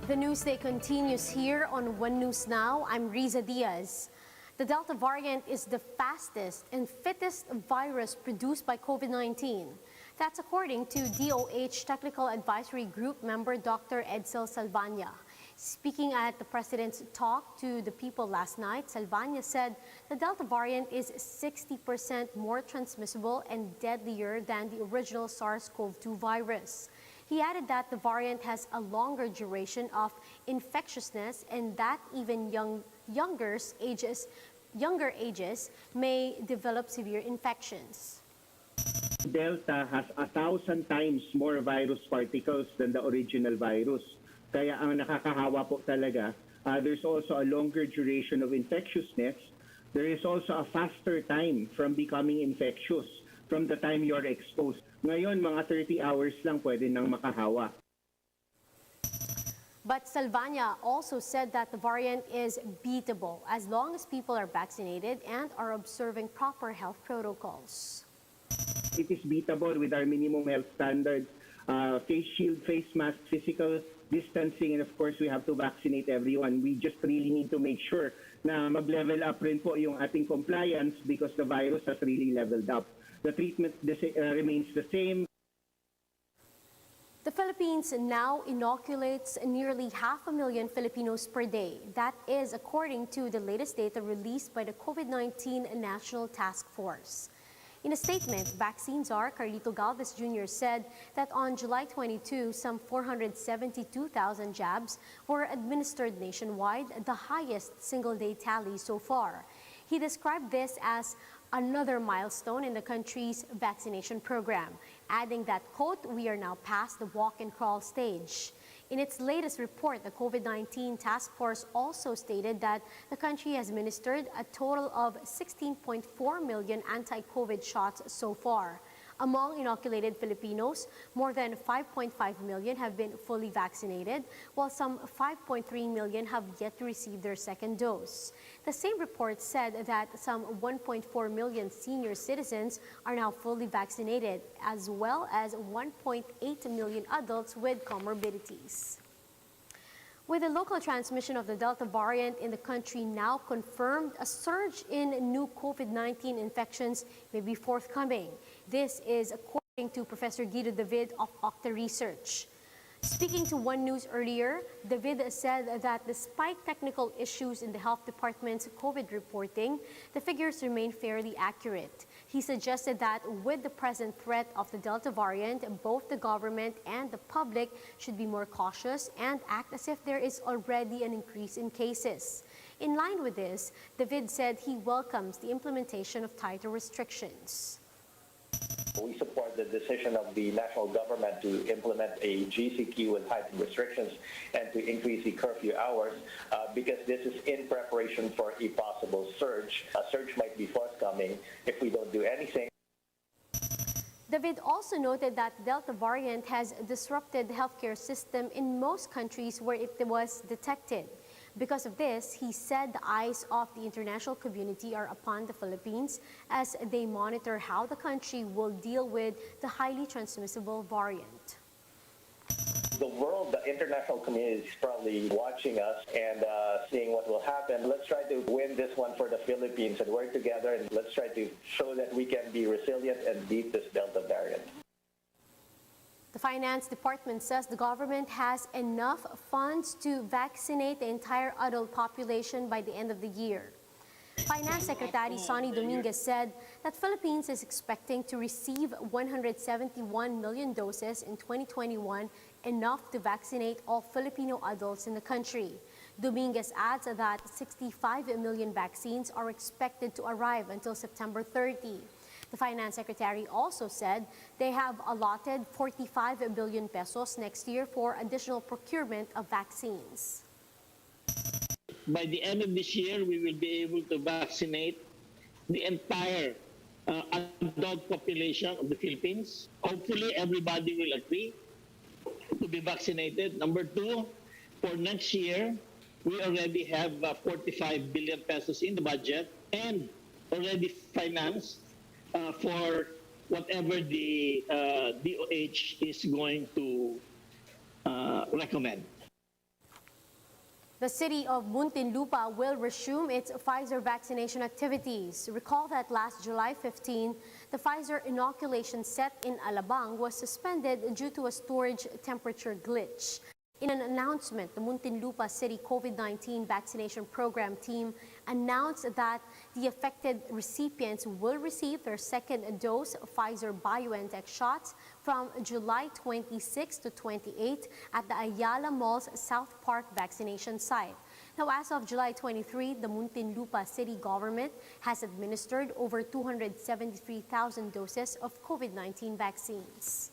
The news day continues here on One News Now. I'm Riza Diaz. The Delta variant is the fastest and fittest virus produced by COVID-19. That's according to DOH Technical Advisory Group member Dr. Edsel Salvania. Speaking at the President's talk to the people last night, Salvania said the Delta variant is 60% more transmissible and deadlier than the original SARS-CoV-2 virus. He added that the variant has a longer duration of infectiousness and that even younger ages may develop severe infections. Delta has 1,000 times more virus particles than the original virus. Kaya ang nakakahawa po talaga, there's also a longer duration of infectiousness. There is also a faster time from becoming infectious from the time you're exposed. Ngayon, mga 30 hours lang pwede nang makahawa. But Salvania also said that the variant is beatable as long as people are vaccinated and are observing proper health protocols. It is beatable with our minimum health standards, face shield, face mask, physical distancing, and of course we have to vaccinate everyone. We just really need to make sure na mag-level up rin po yung ating compliance because the virus has really leveled up. The treatment remains the same. The Philippines now inoculates nearly 500,000 Filipinos per day. That is according to the latest data released by the COVID-19 National Task Force. In a statement, vaccine czar Carlito Galvez Jr. said that on July 22, some 472,000 jabs were administered nationwide, the highest single-day tally so far. He described this as another milestone in the country's vaccination program, adding that, quote, "We are now past the walk and crawl stage." In its latest report, the COVID-19 task force also stated that the country has administered a total of 16.4 million anti-COVID shots so far. Among inoculated Filipinos, more than 5.5 million have been fully vaccinated, while some 5.3 million have yet to receive their second dose. The same report said that some 1.4 million senior citizens are now fully vaccinated, as well as 1.8 million adults with comorbidities. With the local transmission of the Delta variant in the country now confirmed, a surge in new COVID-19 infections may be forthcoming. This is according to Professor Guido David of Octa Research. Speaking to One News earlier, David said that despite technical issues in the Health Department's COVID reporting, the figures remain fairly accurate. He suggested that with the present threat of the Delta variant, both the government and the public should be more cautious and act as if there is already an increase in cases. In line with this, David said he welcomes the implementation of tighter restrictions. We support the decision of the national government to implement a GCQ with heightened restrictions and to increase the curfew hours because this is in preparation for a possible surge. A surge might be forthcoming if we don't do anything. David also noted that the Delta variant has disrupted the healthcare system in most countries where it was detected. Because of this, he said the eyes of the international community are upon the Philippines as they monitor how the country will deal with the highly transmissible variant. The world, the international community is probably watching us and seeing what will happen. Let's try to win this one for the Philippines and work together, and let's try to show that we can be resilient and beat this Delta variant. The Finance Department says the government has enough funds to vaccinate the entire adult population by the end of the year. Finance Secretary Sonny Dominguez said that Philippines is expecting to receive 171 million doses in 2021, enough to vaccinate all Filipino adults in the country. Dominguez adds that 65 million vaccines are expected to arrive until September 30. The Finance Secretary also said they have allotted 45 billion pesos next year for additional procurement of vaccines. By the end of this year, we will be able to vaccinate the entire adult population of the Philippines. Hopefully, everybody will agree to be vaccinated. Number two, for next year, we already have 45 billion pesos in the budget and already financed for whatever the DOH is going to recommend. The city of Muntinlupa will resume its Pfizer vaccination activities. Recall that last July 15, the Pfizer inoculation set in Alabang was suspended due to a storage temperature glitch. In an announcement, the Muntinlupa City COVID-19 vaccination program team announced that the affected recipients will receive their second dose of Pfizer BioNTech shots from July 26 to 28 at the Ayala Mall's South Park vaccination site. Now, as of July 23, the Muntinlupa City government has administered over 273,000 doses of COVID-19 vaccines.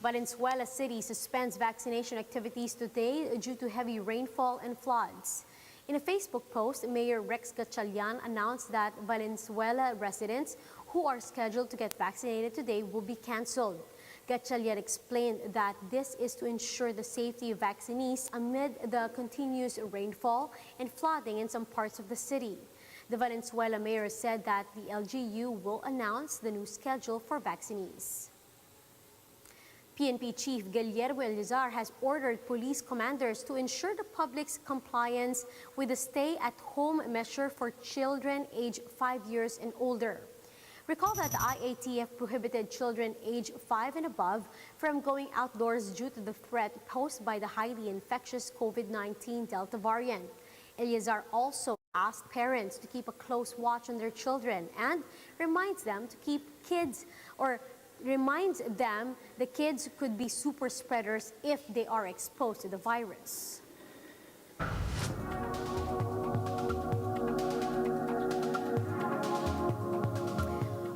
Valenzuela City suspends vaccination activities today due to heavy rainfall and floods. In a Facebook post, Mayor Rex Gatchalian announced that Valenzuela residents who are scheduled to get vaccinated today will be canceled. Gatchalian explained that this is to ensure the safety of vaccinees amid the continuous rainfall and flooding in some parts of the city. The Valenzuela mayor said that the LGU will announce the new schedule for vaccinees. PNP Chief Guillermo Elizar has ordered police commanders to ensure the public's compliance with the stay-at-home measure for children aged 5 years and older. Recall that the IATF prohibited children aged 5 and above from going outdoors due to the threat posed by the highly infectious COVID-19 Delta variant. Elizar also asked parents to keep a close watch on their children and reminds them the kids could be super spreaders if they are exposed to the virus.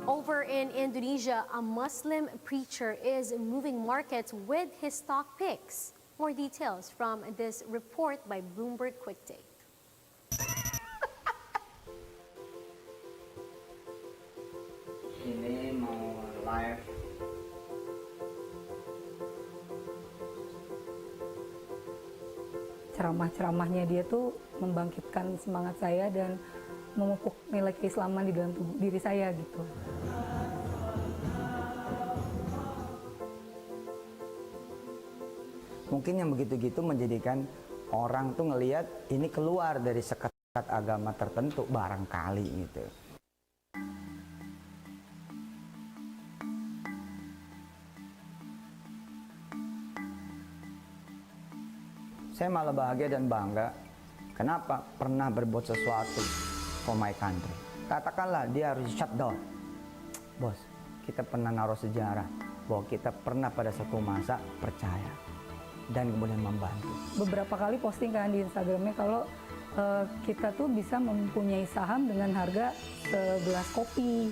Over in Indonesia, a Muslim preacher is moving markets with his stock picks. More details from this report by Bloomberg Quick Take. Ini mau live. Ceramah-ceramahnya dia tuh membangkitkan semangat saya dan memupuk nilai keislaman di dalam diri saya gitu. Mungkin yang begitu-gitu menjadikan orang tuh ngelihat ini keluar dari sekat agama tertentu barangkali gitu. Saya malah bahagia dan bangga. Kenapa? Pernah berbuat sesuatu for my country. Katakanlah dia harus shutdown. Bos, kita pernah naruh sejarah bahwa kita pernah pada satu masa percaya dan kemudian membantu. Beberapa kali posting kan di Instagramnya kalau kita tuh bisa mempunyai saham dengan harga segelas kopi.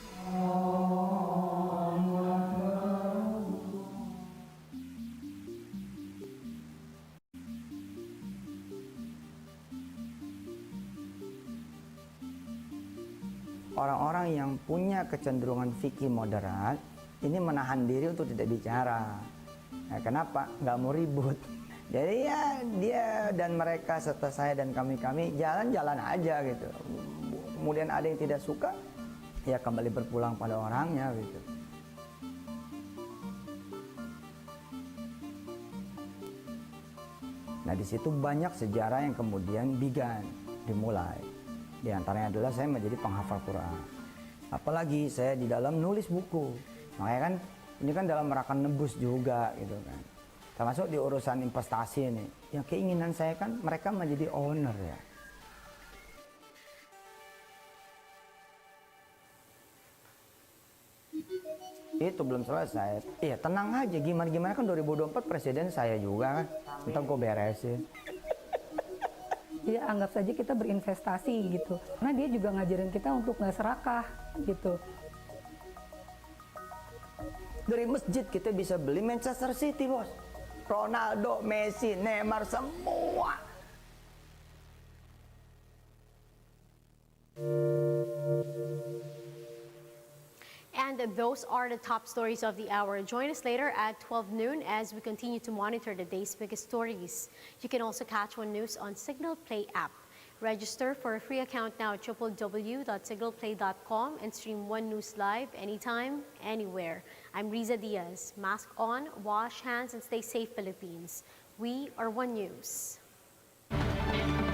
Orang-orang yang punya kecenderungan fikih moderat ini menahan diri untuk tidak bicara. Nah, kenapa? Nggak mau ribut. Jadi ya dia dan mereka serta saya dan kami-kami jalan-jalan aja gitu. Kemudian ada yang tidak suka, ya kembali berpulang pada orangnya gitu. Nah, di situ banyak sejarah yang kemudian dimulai. Di antaranya adalah saya menjadi penghafal Quran. Apalagi saya di dalam nulis buku. Makanya kan ini kan dalam rangka nebus juga gitu kan. Termasuk di urusan investasi ini. Yang keinginan saya kan mereka menjadi owner ya. Itu belum selesai. Iya tenang aja, gimana kan 2024 presiden saya juga kan. Ntar gue beresin. Ya anggap saja kita berinvestasi gitu. Karena dia juga ngajarin kita untuk nggak serakah gitu. Dari masjid kita bisa beli Manchester City, bos. Ronaldo, Messi, Neymar, semua. And those are the top stories of the hour. Join us later at 12 noon as we continue to monitor the day's biggest stories. You can also catch One News on Signal Play app. Register for a free account now at www.signalplay.com and stream One News live anytime, anywhere. I'm Riza Diaz. Mask on, wash hands, and stay safe, Philippines. We are One News. Indonesia.